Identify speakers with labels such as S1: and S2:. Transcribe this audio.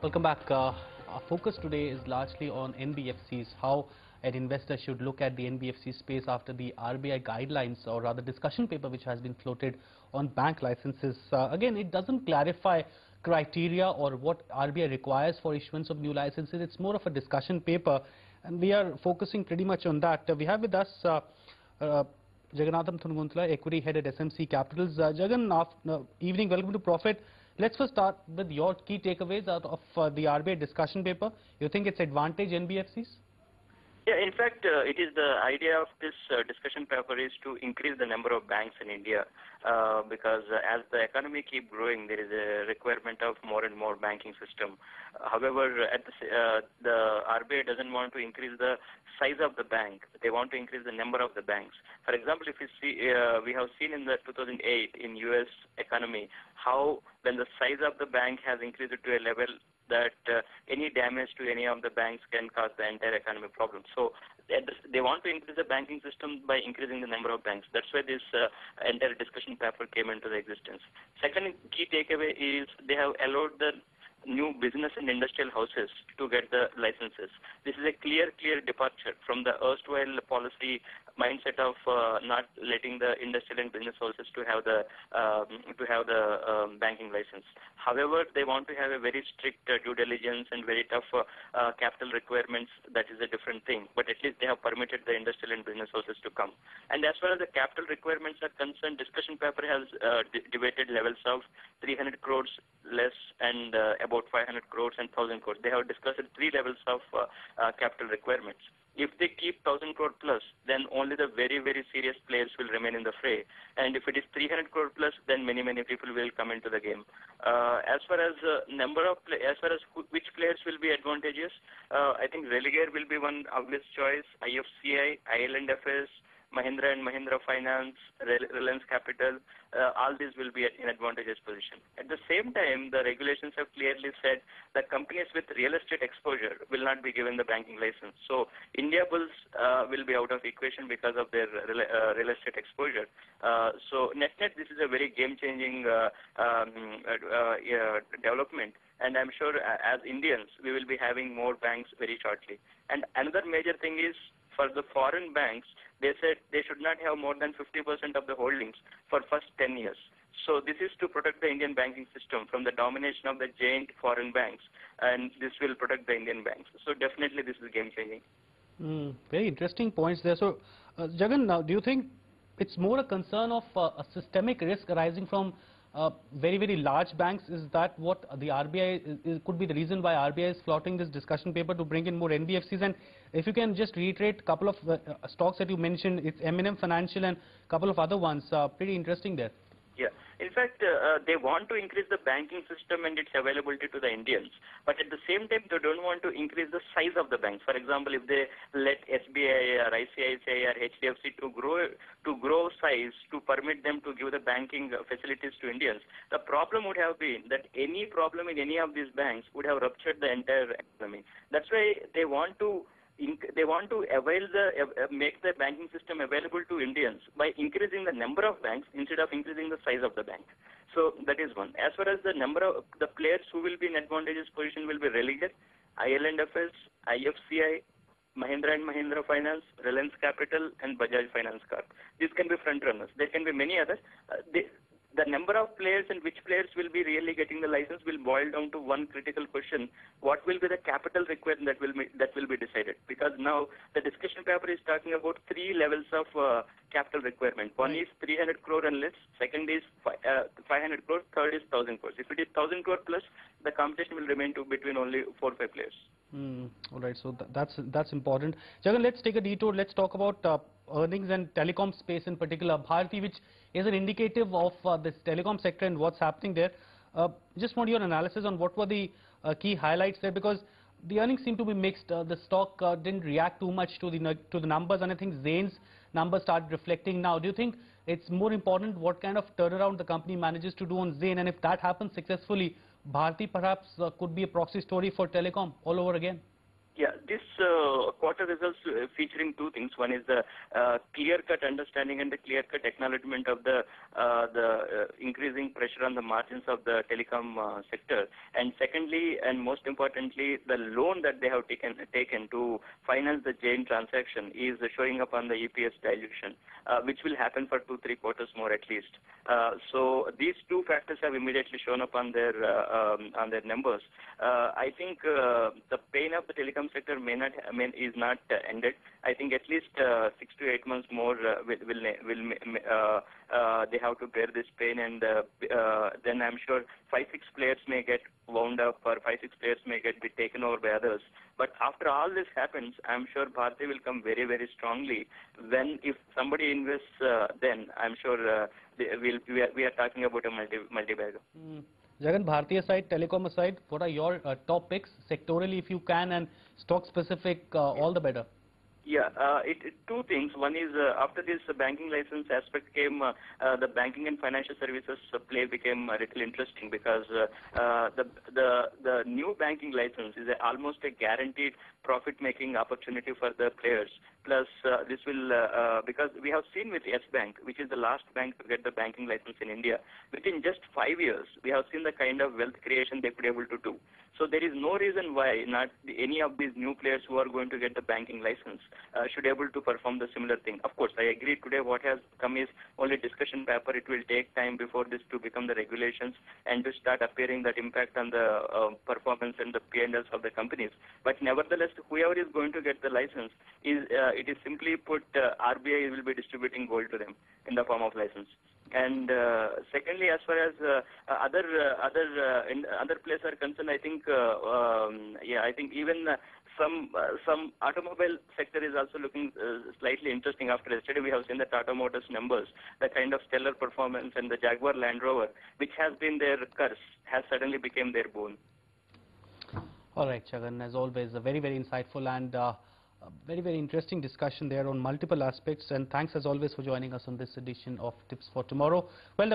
S1: Welcome back. Our focus today is largely on NBFCs, how an investor should look at the NBFC space after the RBI guidelines, or rather discussion paper which has been floated on bank licenses. Again, it doesn't clarify criteria or what RBI requires for issuance of new licenses. It's more of a discussion paper, and we are focusing pretty much on that. We have with us Jagannatham Thunguntla, Equity Head at SMC Capitals. Jagan, evening, welcome to Profit. Let's first start with your key takeaways out of the RBI discussion paper. You think it's advantage NBFCs?
S2: Yeah, in fact, it is the idea of this discussion paper is to increase the number of banks in India because as the economy keep growing, there is a requirement of more and more banking system. However, the RBI doesn't want to increase the size of the bank. They want to increase the number of the banks. For example, if you see, we have seen in the 2008 in US economy how when the size of the bank has increased to a level that any damage to any of the banks can cause the entire economic problem. So they want to increase the banking system by increasing the number of banks. That's why this entire discussion paper came into the existence. Second key takeaway is they have allowed the new business and industrial houses to get the licenses. This is a clear departure from the erstwhile policy mindset of not letting the industrial and business houses to have the banking license. However, they want to have a very strict due diligence and very tough capital requirements. That is a different thing. But at least they have permitted the industrial and business houses to come. And as far as the capital requirements are concerned, discussion paper has debated levels of 300 crores less and about 500 crores and 1,000 crores. They have discussed three levels of capital requirements. If they keep 1,000 crore plus, then only the very serious players will remain in the fray. And if it is 300 crore plus, then many people will come into the game. As far as which players will be advantageous, I think Religare will be one obvious choice. IFCI, IL&FS, Mahindra and Mahindra Finance, Reliance Capital, all these will be in advantageous position. At the same time, the regulations have clearly said that companies with real estate exposure will not be given the banking license. So India Bulls will be out of equation because of their real estate exposure. So net, this is a very game-changing development. And I'm sure as Indians, we will be having more banks very shortly. And another major thing is, for the foreign banks, they said they should not have more than 50% of the holdings for first 10 years. So this is to protect the Indian banking system from the domination of the giant foreign banks, and this will protect the Indian banks. So definitely this is game-changing.
S1: Very interesting points there. So, Jagan, now do you think it's more a concern of a systemic risk arising from very large banks? Is that what the RBI could be the reason why RBI is flouting this discussion paper to bring in more NBFCs? And if you can just reiterate a couple of stocks that you mentioned, it's M&M Financial and a couple of other ones. Pretty interesting there.
S2: Yeah. In fact, they want to increase the banking system and its availability to the Indians. But at the same time, they don't want to increase the size of the banks. For example, if they let SBI or ICICI or HDFC to grow size to permit them to give the banking facilities to Indians, the problem would have been that any problem in any of these banks would have ruptured the entire economy. That's why they want to make the banking system available to Indians by increasing the number of banks instead of increasing the size of the bank. So that is one. As far as the number of the players who will be in advantageous position will be Religare, IL&FS, IFCI, Mahindra and Mahindra Finance, Reliance Capital, and Bajaj Finance Corp. These can be front runners. There can be many others. The number of players and which players will be really getting the license will boil down to one critical question: what will be the capital requirement that will be decided? Because now the discussion paper is talking about three levels of capital requirement. One is 300 crore and less. Second is 500 crore. Third is 1,000 crores. If it is 1,000 crore plus, the competition will remain to between only 4 or 5 players.
S1: All right, so that's important. Jagan, let's take a detour. Let's talk about earnings and telecom space in particular. Bharti, which is an indicative of this telecom sector and what's happening there. Just want your analysis on what were the key highlights there, because the earnings seem to be mixed. The stock didn't react too much to the numbers, and I think Zane's numbers started reflecting now. Do you think it's more important what kind of turnaround the company manages to do on Zane, and if that happens successfully, Bharti perhaps could be a proxy story for telecom all over again?
S2: Yeah, this quarter results featuring two things. One is the clear-cut understanding and the clear-cut acknowledgement of the increasing pressure on the margins of the telecom sector. And secondly, and most importantly, the loan that they have taken to finance the Jain transaction is showing up on the EPS dilution, which will happen for 2-3 quarters more at least. So these two factors have immediately shown up on their numbers. I think the pain of the telecom sector is not ended. I think at least 6 to 8 months more they have to bear this pain, and then I'm sure 5-6 players may get wound up, or 5-6 players may be taken over by others. But after all this happens, I'm sure Bharti will come very, very strongly. If somebody invests, then I'm sure we are talking about a multi-bagger.
S1: Jagan, Bharti aside, telecom aside, what are your top picks sectorally, if you can, and stock specific, all the better?
S2: Yeah, two things. One is after this banking license aspect came, the banking and financial services play became a little interesting, because the new banking license is almost a guaranteed profit-making opportunity for the players. Plus, this will, because we have seen with Yes Bank, which is the last bank to get the banking license in India, within just 5 years, we have seen the kind of wealth creation they could be able to do. So there is no reason why not any of these new players who are going to get the banking license should be able to perform the similar thing. Of course, I agree today what has come is only discussion paper. It will take time before this to become the regulations and to start appearing that impact on the performance and the P&Ls of the companies. But nevertheless, whoever is going to get the license, it is simply put, RBI will be distributing gold to them in the form of license. And secondly, as far as other players are concerned, I think I think even some automobile sector is also looking slightly interesting. After yesterday, we have seen the Tata Motors numbers, the kind of stellar performance, and the Jaguar Land Rover, which has been their curse, has suddenly become their boon.
S1: All right, Jagan, as always, a very, very insightful and very, very interesting discussion there on multiple aspects. And thanks as always for joining us on this edition of Tips for Tomorrow. Well,